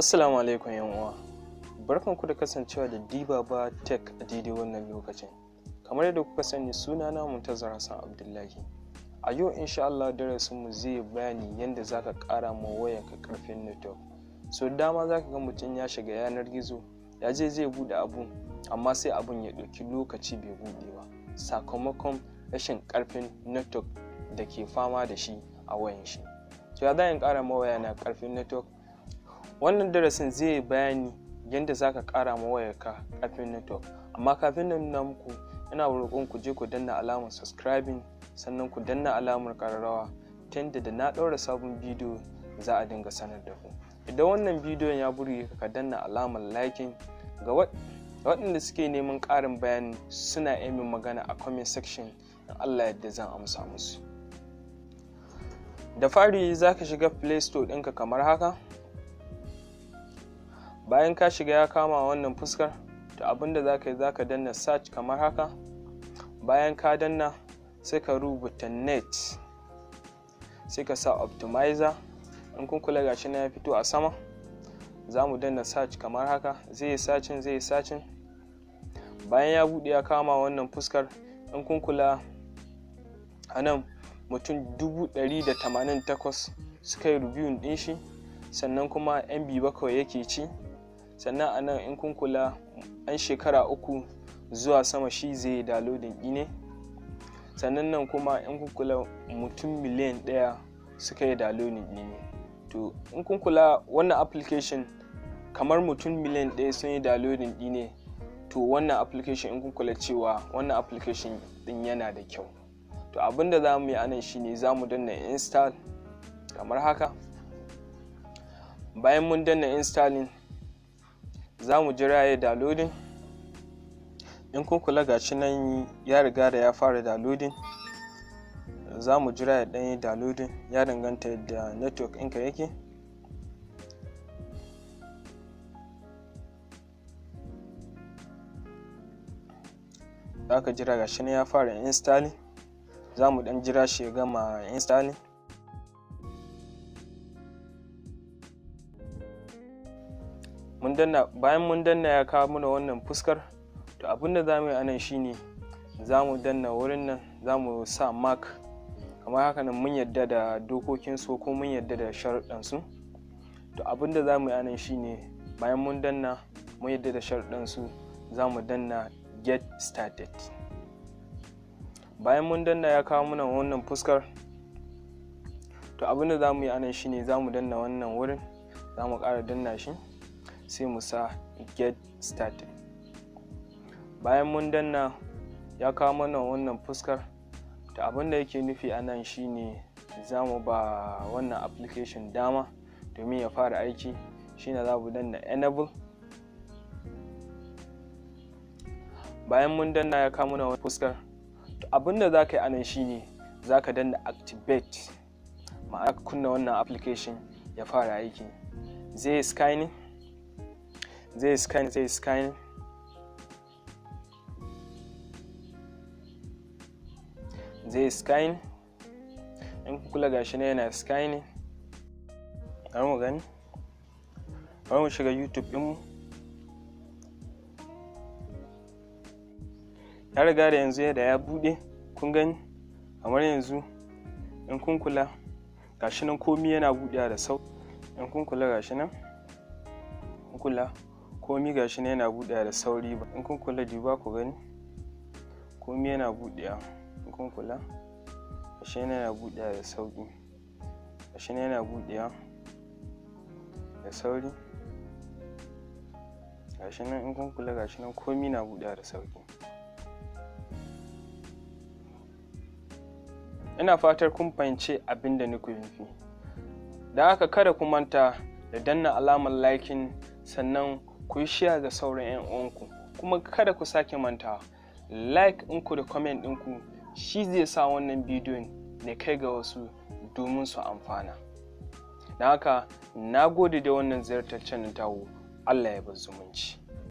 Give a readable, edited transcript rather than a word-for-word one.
Assalamu alaikum uwa. Barkanku da kasancewa da Dibaba Tech a daidai wannan lokacin. Kamar yadda kuka sani, sunana Muntazar Hassan Abdullahi. A yau insha Allah darasinmu zai bayani yadda zaka ƙara ma wayarka ƙarfin network. So dama zaka ga mutum ya shiga yanar gizo, ya je zai bude abu amma sai abun ya ɗauki lokaci bai bude ba sakamakon rashin ƙarfin network da ke fama da shi a wayan shi. To ya zan ƙara ma wayana ƙarfin network? Wannan darasin zai bayani yadda zaka ƙara ma wayarka ƙarfin network. Amma kafin na nuna muku, ina roƙon ku je ku danna alamar subscribing, sannan ku danna alamar ƙararrawa ta yadda da na ɗaura sabon bidiyo za a dinga sanar da ku. Idan wannan bidiyon ya burge ka, danna alamar liking. Ga waɗanda suke neman ƙarin bayani suna yi min magana a comment section, in Allah yadda zan amsa musu. Da fari zaka shiga Play Store ɗinka kamar haka. Bayan ka shiga ya kama wannan fuskar, to abinda zaka yi zaka danna search kamar haka. Bayan ka danna sai ka rubuta net, sai ka sa optimizer. In kun kula gashi na ya fito a sama, za mu danna search kamar haka. Zai yi searching. Bayan ya buɗe ya kama wannan fuskar, in kun kula a nan mutum 188 suka yi reviewing ɗin shi, sannan kuma MB 7 yake ci. Sannan a nan in kun kula an shekara 3 zuwa sama shi zai yi downloading ɗi ne. Sannan nan kuma in kun kula mutum miliyan 1 suka yi downloading ɗi ne. To in kun kula wannan application kamar mutum miliyan 1 sun yi downloading ɗi ne, to wannan application in kun kula cewa wannan application ɗin yana da kyau. To abinda za mu yi anan shine za mu danna install kamar haka. Bayan mun danna installing, za mu jira ya downloading. In kun kula gashi nan ya riga da ya fara downloading. Za mu jira ya ɗan yi downloading, ya danganta yadda network ɗinka yake. Za ka jira gashi nan ya fara installing. Za mu ɗan jira shi ya gama installing. Bayan mun danna ya kawo mana wannan fuskar, to abinda za mu yi anan shine za mu danna wurin nan, za mu sa mark kamar haka nan. Mun yadda da dokokin su ko mun yadda da sharuɗan su. To abinda za mu yi anan shine bayan mun danna mun yadda da sharuɗan su, za mu danna get started. Bayan mun danna ya kawo mana wannan fuskar, to abinda za mu yi anan shine za mu danna wannan wurin, za mu ƙara danna shi, sai mu sa get started. Bayan mun danna ya kawo mana wannan fuskar, to abinda yake nufi anan shine za mu ba wannan application dama domin ya fara aiki. Shine za mu danna enable. Bayan mun danna ya kawo mana wannan fuskar, to abinda za ka yi anan shine za ka danna activate, ma'ana ka kunna wannan application ya fara aiki. Zai scanning. In kula gashi ne yana scanning. Bari mu gani. Bari mu shiga YouTube ɗinmu. Ya riga da yanzu yadda ya buɗe, kun gani kamar yanzu. In kun kula gashi nan komi yana buɗewa da sauƙi. In kun kula gashi nan, kun kula komi gashi nan yana buɗewa da sauri. In kun kula duba ku gani komi yana buɗewa. In kun kula gashi nan yana buɗewa da sauƙi, gashi nan yana buɗewa da sauri. Gashi nan in kun kula gashi nan komi na buɗewa da sauƙi. Ina fatar kun fahimci abin da nake nufi. Da haka kada ku manta da danna alamar liking, sannan ku yi share ga sauran 'yan uwanku. Kuma kada ku sake mantawa, like ɗinku da comment ɗinku shi zai sa wannan bidiyon ne kai ga wasu domin su amfana. Da haka na gode da wannan ziyartar channel tawo. Allah ya bar zumunci.